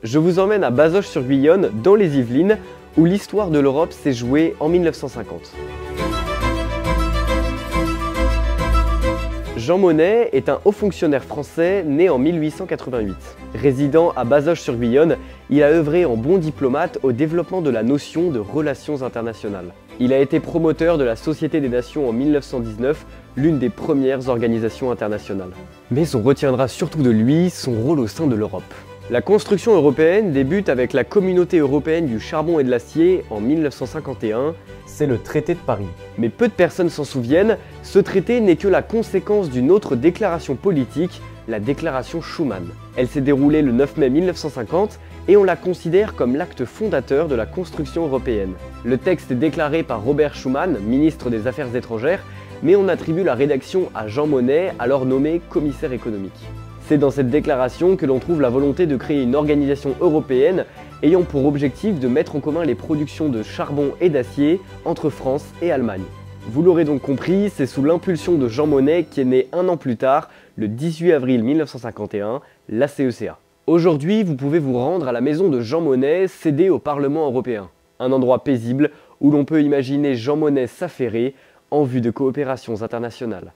Je vous emmène à Bazoches-sur-Guyonne, dans les Yvelines, où l'histoire de l'Europe s'est jouée en 1950. Jean Monnet est un haut fonctionnaire français né en 1888. Résidant à Bazoches-sur-Guyonne, il a œuvré en bon diplomate au développement de la notion de relations internationales. Il a été promoteur de la Société des Nations en 1919, l'une des premières organisations internationales. Mais on retiendra surtout de lui son rôle au sein de l'Europe. La construction européenne débute avec la Communauté européenne du charbon et de l'acier en 1951. C'est le traité de Paris. Mais peu de personnes s'en souviennent, ce traité n'est que la conséquence d'une autre déclaration politique, la déclaration Schuman. Elle s'est déroulée le 9 mai 1950 et on la considère comme l'acte fondateur de la construction européenne. Le texte est déclaré par Robert Schuman, ministre des Affaires étrangères, mais on attribue la rédaction à Jean Monnet, alors nommé commissaire économique. C'est dans cette déclaration que l'on trouve la volonté de créer une organisation européenne ayant pour objectif de mettre en commun les productions de charbon et d'acier entre France et Allemagne. Vous l'aurez donc compris, c'est sous l'impulsion de Jean Monnet qu'est né un an plus tard, le 18 avril 1951, la CECA. Aujourd'hui, vous pouvez vous rendre à la maison de Jean Monnet, cédée au Parlement européen. Un endroit paisible où l'on peut imaginer Jean Monnet s'affairer en vue de coopérations internationales.